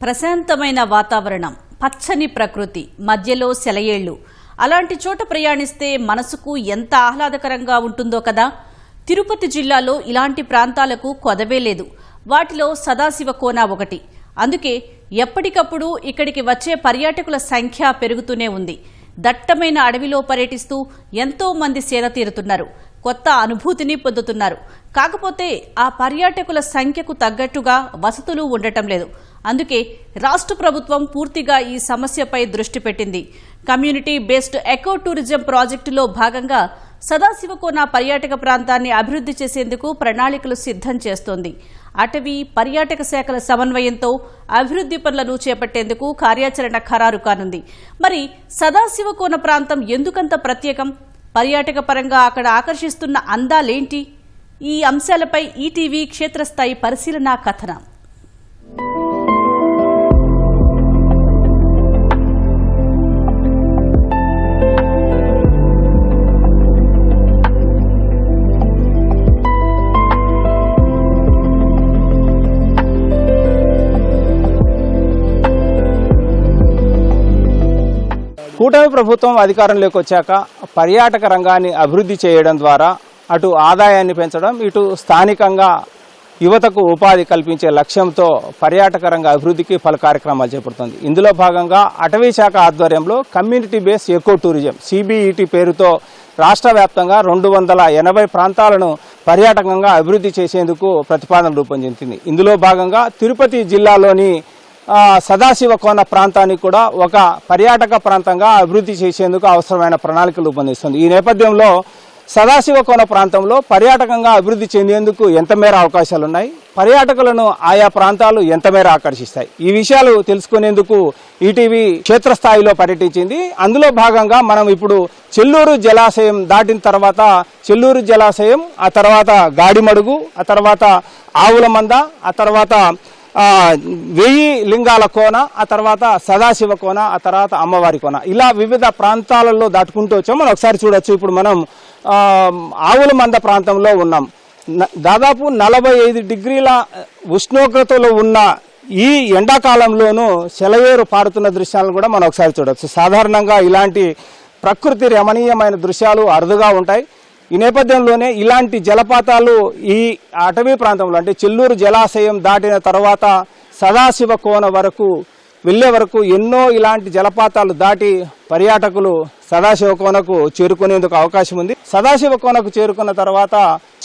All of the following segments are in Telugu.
ప్రశాంతమైన వాతావరణం, పచ్చని ప్రకృతి, మధ్యలో సెలయేళ్లు. అలాంటి చోట ప్రయాణిస్తే మనసుకు ఎంత ఆహ్లాదకరంగా ఉంటుందో కదా. తిరుపతి జిల్లాలో ఇలాంటి ప్రాంతాలకు కొదవే లేదు. వాటిలో సదాశివకోన ఒకటి. అందుకే ఎప్పటికప్పుడు ఇక్కడికి వచ్చే పర్యాటకుల సంఖ్య పెరుగుతూనే ఉంది. దట్టమైన అడవిలో పర్యటిస్తూ ఎంతో మంది సేద తీరుతున్నారు, కొత్త అనుభూతిని పొందుతున్నారు. కాకపోతే ఆ పర్యాటకుల సంఖ్యకు తగ్గట్టుగా వసతులు ఉండటం లేదు. అందుకే రాష్ట్ర ప్రభుత్వం పూర్తిగా ఈ సమస్యపై దృష్టి పెట్టింది. కమ్యూనిటీ బేస్డ్ ఎకో టూరిజం ప్రాజెక్టులో భాగంగా సదాశివకోన పర్యాటక ప్రాంతాన్ని అభివృద్ధి చేసేందుకు ప్రణాళికలు సిద్ధం చేస్తోంది. అటవీ పర్యాటక శాఖల సమన్వయంతో అభివృద్ధి పనులను చేపట్టేందుకు కార్యాచరణ ఖరారు కానుంది. మరి సదాశివకోన ప్రాంతం ఎందుకంత ప్రత్యేకం? పర్యాటక పరంగా అక్కడ ఆకర్షిస్తున్న అందాలేంటి? ఈ అంశాలపై ఈటీవీ క్షేత్రస్థాయి పరిశీలన కథనం. కూటమి ప్రభుత్వం అధికారంలోకి వచ్చాక పర్యాటక రంగాన్ని అభివృద్ధి చేయడం ద్వారా అటు ఆదాయాన్ని పెంచడం, ఇటు స్థానికంగా యువతకు ఉపాధి కల్పించే లక్ష్యంతో పర్యాటక రంగ అభివృద్ధికి పలు కార్యక్రమాలు చేపడుతుంది. ఇందులో భాగంగా అటవీ శాఖ ఆధ్వర్యంలో community base eco tourism CBET పేరుతో రాష్ట్ర వ్యాప్తంగా 280 ప్రాంతాలను పర్యాటకంగా అభివృద్ధి చేసేందుకు ప్రతిపాదన రూపొందించింది. ఇందులో భాగంగా తిరుపతి జిల్లాలోని సదాశివకోన ప్రాంతాన్ని కూడా ఒక పర్యాటక ప్రాంతంగా అభివృద్ధి చేసేందుకు అవసరమైన ప్రణాళికలు రూపొందిస్తుంది. ఈ నేపథ్యంలో సదాశివకోన ప్రాంతంలో పర్యాటకంగా అభివృద్ధి చెందేందుకు ఎంత మేర అవకాశాలున్నాయి, పర్యాటకులను ఆయా ప్రాంతాలు ఎంత మేర ఆకర్షిస్తాయి, ఈ విషయాలు తెలుసుకునేందుకు ఈటీవీ క్షేత్రస్థాయిలో పర్యటించింది. అందులో భాగంగా మనం ఇప్పుడు చెల్లూరు జలాశయం దాటిన తర్వాత చెల్లూరు జలాశయం, ఆ తర్వాత గాడిమడుగు, ఆ తర్వాత ఆవుల మంద, ఆ తర్వాత 1000 లింగాల కోన, ఆ తర్వాత సదాశివ కోన, ఆ తర్వాత అమ్మవారి కోన, ఇలా వివిధ ప్రాంతాలలో దాటుకుంటూ వచ్చాం. మనం ఒకసారి చూడొచ్చు. ఇప్పుడు మనం ఆవుల మంద ప్రాంతంలో ఉన్నాం. దాదాపు 45 డిగ్రీల ఉష్ణోగ్రతలో ఉన్న ఈ ఎండాకాలంలోనూ సెలయేరు పారుతున్న దృశ్యాలను కూడా మనం ఒకసారి చూడొచ్చు. సాధారణంగా ఇలాంటి ప్రకృతి రమణీయమైన దృశ్యాలు అరుదుగా ఉంటాయి. ఈ నేపథ్యంలోనే ఇలాంటి జలపాతాలు ఈ అటవీ ప్రాంతంలో, అంటే చెల్లూరు జలాశయం దాటిన తర్వాత సదాశివ కోన వరకు వెళ్లే వరకు ఎన్నో ఇలాంటి జలపాతాలు దాటి పర్యాటకులు సదాశివ కోనకు చేరుకునేందుకు అవకాశం ఉంది. సదాశివ కోనకు చేరుకున్న తర్వాత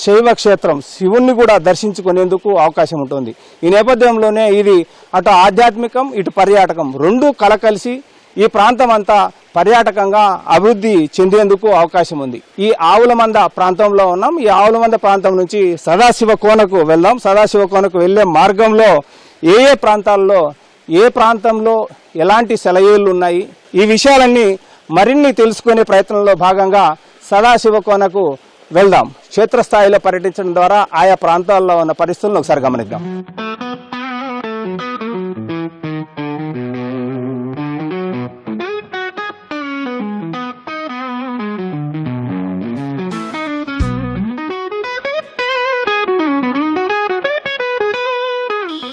శైవ క్షేత్రం శివుణ్ణి కూడా దర్శించుకునేందుకు అవకాశం ఉంటుంది. ఈ నేపథ్యంలోనే ఇది అటు ఆధ్యాత్మికం, ఇటు పర్యాటకం రెండూ కలకలిసి ఈ ప్రాంతం అంతా పర్యాటకంగా అభివృద్ధి చెందేందుకు అవకాశం ఉంది. ఈ ఆవుల మంద ప్రాంతంలో ఉన్నాం. ఈ ఆవుల మంద ప్రాంతం నుంచి సదాశివ కోనకు వెళ్దాం. సదాశివ కోనకు వెళ్లే మార్గంలో ఏ ప్రాంతంలో ఎలాంటి సెలయేళ్లు ఉన్నాయి, ఈ విషయాలన్నీ మరిన్ని తెలుసుకునే ప్రయత్నంలో భాగంగా సదాశివ కోనకు వెళ్దాం. క్షేత్రస్థాయిలో పర్యటించడం ద్వారా ఆయా ప్రాంతాల్లో ఉన్న పరిస్థితులను ఒకసారి గమనిద్దాం.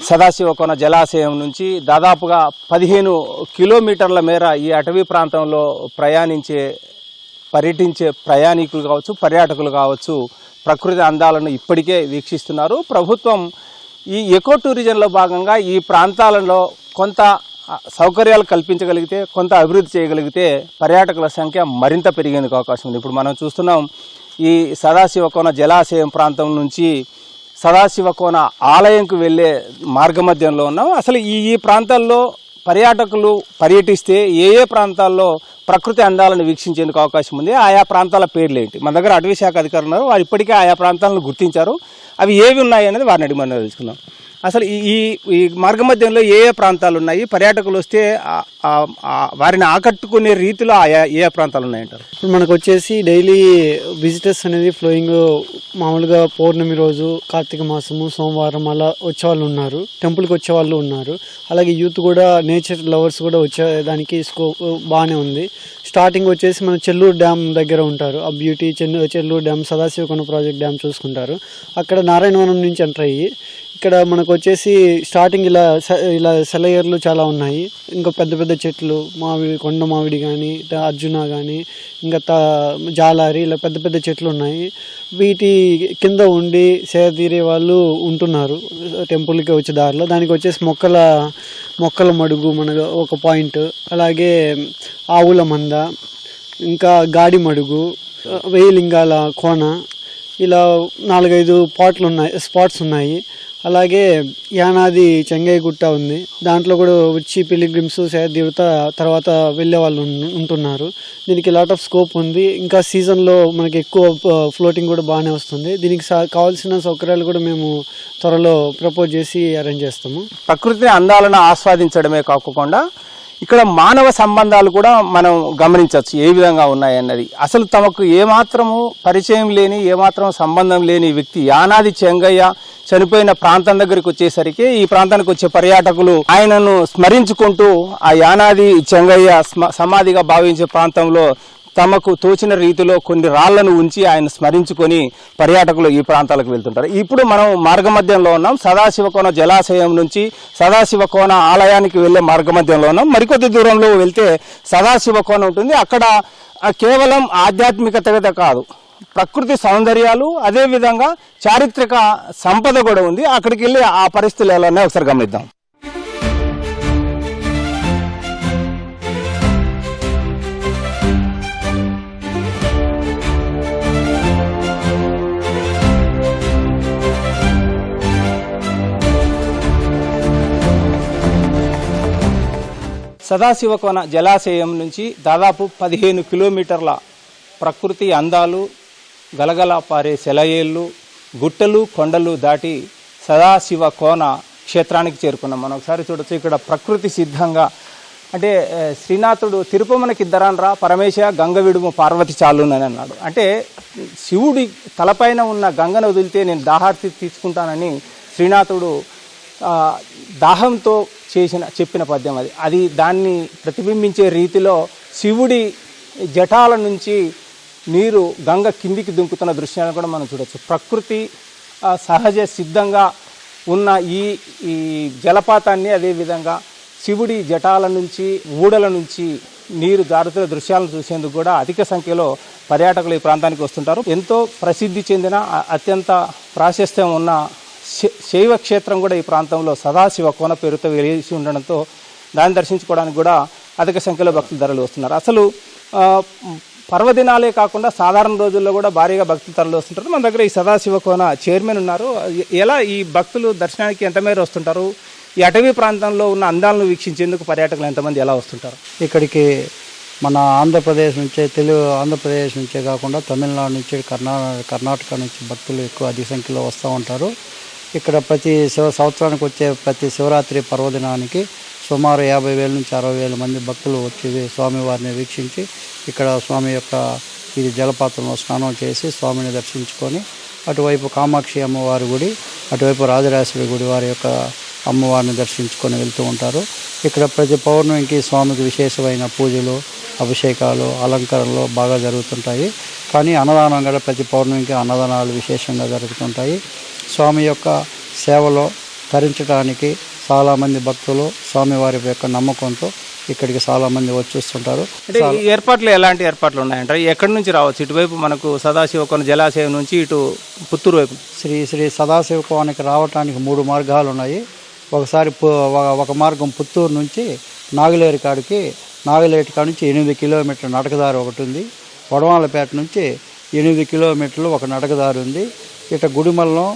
సదాశివకోన జలాశయం నుంచి దాదాపుగా 15 కిలోమీటర్ల మేర ఈ అటవీ ప్రాంతంలో పర్యటించే ప్రయాణికులు కావచ్చు, పర్యాటకులు కావచ్చు, ప్రకృతి అందాలను ఇప్పటికే వీక్షిస్తున్నారు. ప్రభుత్వం ఈ ఎకో టూరిజంలో భాగంగా ఈ ప్రాంతాలలో కొంత సౌకర్యాలు కల్పించగలిగితే, కొంత అభివృద్ధి చేయగలిగితే పర్యాటకుల సంఖ్య మరింత పెరిగేందుకు అవకాశం ఉంది. ఇప్పుడు మనం చూస్తున్నాం, ఈ సదాశివకోన జలాశయం ప్రాంతం నుంచి సదాశివకోన ఆలయంకు వెళ్లే మార్గమధ్యంలో ఉన్నాం. అసలు ఈ ప్రాంతాల్లో పర్యాటకులు పర్యటిస్తే ఏ ప్రాంతాల్లో ప్రకృతి అందాలను వీక్షించేందుకు అవకాశం ఉంది, ఆయా ప్రాంతాల పేర్లు ఏంటి? మన దగ్గర అటవీ శాఖ అధికారులు ఉన్నారు, వారు ఇప్పటికే ఆయా ప్రాంతాలను గుర్తించారు. అవి ఏవి ఉన్నాయి అనేది వారిని అడిగి మనం తెలుసుకుందాం. అసలు ఈ మార్గమధ్యంలో ఏ ప్రాంతాలు ఉన్నాయి, పర్యాటకులు వస్తే వారిని ఆకట్టుకునే రీతిలో ఏ ప్రాంతాలు ఉన్నాయంటారు? ఇప్పుడు మనకు వచ్చేసి డైలీ విజిటర్స్ అనేది ఫ్లోయింగ్ మామూలుగా పౌర్ణమి రోజు, కార్తీక మాసము, సోమవారం అలా వచ్చేవాళ్ళు ఉన్నారు, టెంపుల్కి వచ్చే వాళ్ళు ఉన్నారు. అలాగే యూత్ కూడా, నేచర్ లవర్స్ కూడా వచ్చేదానికి స్కోప్ బాగానే ఉంది. స్టార్టింగ్ వచ్చేసి మన చెల్లూరు డ్యామ్ దగ్గర ఉంటారు. ఆ beauty Chelluru dam, Sadasivakona project dam చూసుకుంటారు. అక్కడ నారాయణవనం నుంచి ఎంటర్ అయ్యి ఇక్కడ మనకు వచ్చేసి స్టార్టింగ్ ఇలా సెలయేర్లు చాలా ఉన్నాయి. ఇంకా పెద్ద పెద్ద చెట్లు మామిడి, కొండ మామిడి కానీ, అర్జున కానీ, ఇంకా జాలారి, ఇలా పెద్ద పెద్ద చెట్లు ఉన్నాయి. వీటి కింద ఉండి సేద తీరే వాళ్ళు ఉంటున్నారు టెంపుల్కి వచ్చే దారిలో. దానికి వచ్చేసి మొక్కల మడుగు మనకు ఒక పాయింట్, అలాగే ఆవుల మంద, ఇంకా గాడి మడుగు, వెయ్యి లింగాల కోన, ఇలా 4-5 స్పాట్స్ ఉన్నాయి. అలాగే యానాది చెంగయ్య గుట్ట ఉంది. దాంట్లో కూడా వచ్చి పిలిగ్రిమ్స్ సేదీరుత తర్వాత వెళ్ళే వాళ్ళు ఉంటున్నారు. దీనికి లాట్ ఆఫ్ స్కోప్ ఉంది. ఇంకా సీజన్లో మనకి ఎక్కువ ఫ్లోటింగ్ కూడా బాగానే వస్తుంది. దీనికి కావాల్సిన సౌకర్యాలు కూడా మేము త్వరలో ప్రపోజ్ చేసి అరేంజ్ చేస్తాము. ప్రకృతి అందాలను ఆస్వాదించడమే కాకుండా ఇక్కడ మానవ సంబంధాలు కూడా మనం గమనించవచ్చు ఏ విధంగా ఉన్నాయన్నది. అసలు తమకు ఏమాత్రము పరిచయం లేని, ఏమాత్రం సంబంధం లేని వ్యక్తి యానాది చెంగయ్య చనిపోయిన ప్రాంతం దగ్గరికి వచ్చేసరికి ఈ ప్రాంతానికి వచ్చే పర్యాటకులు ఆయనను స్మరించుకుంటూ ఆ యానాది చెంగయ్య సమాధిగా భావించే ప్రాంతంలో తమకు తోచిన రీతిలో కొన్ని రాళ్లను ఉంచి ఆయన స్మరించుకొని పర్యాటకులు ఈ ప్రాంతాలకు వెళ్తుంటారు. ఇప్పుడు మనం మార్గమధ్యంలో ఉన్నాం. సదాశివకోన జలాశయం నుంచి సదాశివకోన ఆలయానికి వెళ్లే మార్గమధ్యంలో ఉన్నాం. మరికొద్ది దూరంలో వెళ్తే సదాశివకోన ఉంటుంది. అక్కడ కేవలం ఆధ్యాత్మికత కాదు, ప్రకృతి సౌందర్యాలు, అదేవిధంగా చారిత్రక సంపద కూడా ఉంది. అక్కడికి వెళ్ళి ఆ పరిస్థితులు ఎలా ఉన్నాయో ఒకసారి గమనిద్దాం. సదాశివకోన జలాశయం నుంచి దాదాపు 15 కిలోమీటర్ల ప్రకృతి అందాలు, గలగల పారే సెలయేళ్ళు, గుట్టలు, కొండలు దాటి సదాశివకోన క్షేత్రానికి చేరుకున్నాం. మనం ఒకసారి చూడొచ్చు. ఇక్కడ ప్రకృతి సిద్ధంగా అంటే శ్రీనాథుడు తిరుపమనకి ఇద్దరాన్రా పరమేశ గంగ విడుము పార్వతి చాలునని అన్నాడు. అంటే శివుడి తలపైన ఉన్న గంగను వదిలితే నేను దాహార్తి తీసుకుంటానని శ్రీనాథుడు దాహంతో చెప్పిన పద్యం అది దాన్ని ప్రతిబింబించే రీతిలో శివుడి జటాల నుంచి నీరు గంగ కిందికి దుంకుతున్న దృశ్యాలను కూడా మనం చూడవచ్చు. ప్రకృతి సహజ సిద్ధంగా ఉన్న ఈ జలపాతాన్ని, అదేవిధంగా శివుడి జటాల నుంచి, ఊడల నుంచి నీరు జారుతున్న దృశ్యాలను చూసేందుకు కూడా అధిక సంఖ్యలో పర్యాటకులు ఈ ప్రాంతానికి వస్తుంటారు. ఎంతో ప్రసిద్ధి చెందిన, అత్యంత ప్రాశస్త్యం ఉన్న శైవ క్షేత్రం కూడా ఈ ప్రాంతంలో సదాశివకోన పేరుతో వెలిసి ఉండడంతో దాన్ని దర్శించుకోవడానికి కూడా అధిక సంఖ్యలో భక్తులు తరలి వస్తున్నారు. అసలు పర్వదినాలే కాకుండా సాధారణ రోజుల్లో కూడా భారీగా భక్తులు తరలి వస్తుంటారు. మన దగ్గర ఈ సదాశివకోన చైర్మన్ ఉన్నారు. ఎలా ఈ భక్తులు దర్శనానికి ఎంత మేర వస్తుంటారు? ఈ అటవీ ప్రాంతంలో ఉన్న అందాలను వీక్షించేందుకు పర్యాటకులు ఎంతమంది ఎలా వస్తుంటారు? ఇక్కడికి మన ఆంధ్రప్రదేశ్ నుంచే కాకుండా తమిళనాడు నుంచి, కర్ణాటక నుంచి భక్తులు ఎక్కువ అధిక సంఖ్యలో వస్తూ ఉంటారు. ఇక్కడ ప్రతి సంవత్సరానికి వచ్చే ప్రతి శివరాత్రి పర్వదినానికి సుమారు 50,000 నుంచి 60,000 మంది భక్తులు వచ్చి స్వామివారిని వీక్షించి ఇక్కడ స్వామి యొక్క ఇది జలపాతంలో స్నానం చేసి స్వామిని దర్శించుకొని అటువైపు కామాక్షి అమ్మవారి గుడి, అటువైపు రాజరాజేశ్వరి గుడి వారి యొక్క అమ్మవారిని దర్శించుకొని వెళ్తూ ఉంటారు. ఇక్కడ ప్రతి పౌర్ణమికి స్వామికి విశేషమైన పూజలు, అభిషేకాలు, అలంకరణలు బాగా జరుగుతుంటాయి. కానీ అన్నదానం కూడా ప్రతి పౌర్ణమికి అన్నదానాలు విశేషంగా జరుగుతుంటాయి. స్వామి యొక్క సేవలో తరించడానికి చాలామంది భక్తులు స్వామివారి యొక్క నమ్మకంతో ఇక్కడికి చాలామంది వచ్చేస్తుంటారు. అంటే ఈ ఏర్పాట్లు ఎలాంటి ఏర్పాట్లు ఉన్నాయంటే ఎక్కడి నుంచి రావచ్చు? ఇటువైపు మనకు సదాశివకోన జలాశయం నుంచి ఇటు పుత్తూరు వైపు శ్రీ సదాశివకోనకి రావడానికి 3 మార్గాలు ఉన్నాయి. ఒక మార్గం పుత్తూరు నుంచి నాగులేరు కాడికి, నాగులేటి కాడి నుంచి 8 కిలోమీటర్ల నడకదారి ఒకటి ఉంది. వడమాలపేట నుంచి 8 కిలోమీటర్లు ఒక నడకదారి ఉంది. ఇట గుడిమల్లం,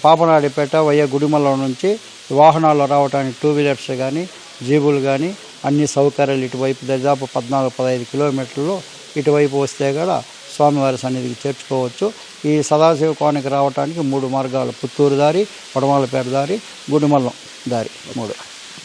పాపనాడిపేట వయ్య గుడిమల్లం నుంచి వాహనాలు రావడానికి 2 వీలర్స్ కానీ, జీబులు కానీ అన్ని సౌకర్యాలు ఇటువైపు దాదాపు 14-15 కిలోమీటర్లు ఇటువైపు వస్తే కూడా స్వామివారి సన్నిధికి చేర్చుకోవచ్చు. ఈ సదాశివకోనకి రావడానికి 3 మార్గాలు: పుత్తూరు దారి, వడమాలపేట దారి, గుడిమల్లం దారి 3.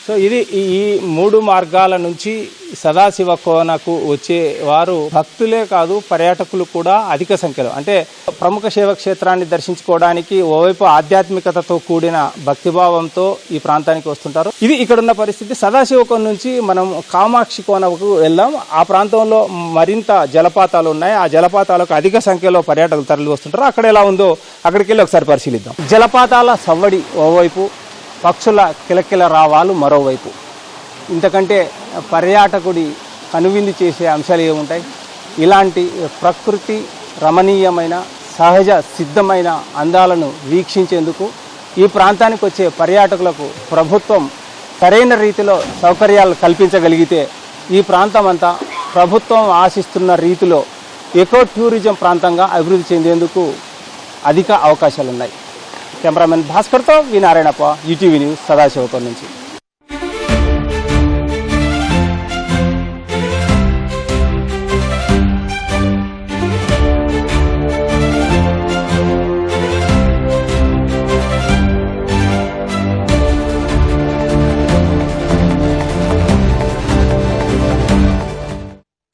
సో ఇది ఈ 3 మార్గాల నుంచి సదాశివ కోనకు వచ్చే వారు భక్తులే కాదు పర్యాటకులు కూడా అధిక సంఖ్యలో, అంటే ప్రముఖ శైవక్షేత్రాన్ని దర్శించుకోవడానికి ఓవైపు ఆధ్యాత్మికతతో కూడిన భక్తిభావంతో ఈ ప్రాంతానికి వస్తుంటారు. ఇది ఇక్కడున్న పరిస్థితి. సదాశివ కోన నుంచి మనం కామాక్షి కోనకు వెళ్దాం. ఆ ప్రాంతంలో మరింత జలపాతాలు ఉన్నాయి. ఆ జలపాతాలకు అధిక సంఖ్యలో పర్యాటకులు తరలి వస్తుంటారు. అక్కడ ఎలా ఉందో అక్కడికి వెళ్ళి ఒకసారి పరిశీలిద్దాం. జలపాతాల సవ్వడి ఓవైపు, పక్షుల కిలకిల రావాలు మరోవైపు. ఇంతకంటే పర్యాటకుడి కనువిందు చేసే అంశాలు ఏముంటాయి? ఇలాంటి ప్రకృతి రమణీయమైన సహజ సిద్ధమైన అందాలను వీక్షించేందుకు ఈ ప్రాంతానికి వచ్చే పర్యాటకులకు ప్రభుత్వం సరైన రీతిలో సౌకర్యాలు కల్పించగలిగితే ఈ ప్రాంతం అంతా ప్రభుత్వం ఆశిస్తున్న రీతిలో ఎకో టూరిజం ప్రాంతంగా అభివృద్ధి చెందేందుకు అధిక అవకాశాలున్నాయి. కెమెరామెన్ భాస్కర్తో వి నారాయణప్ప, ఈటీవీ న్యూస్, సదాశివకోన నుంచి.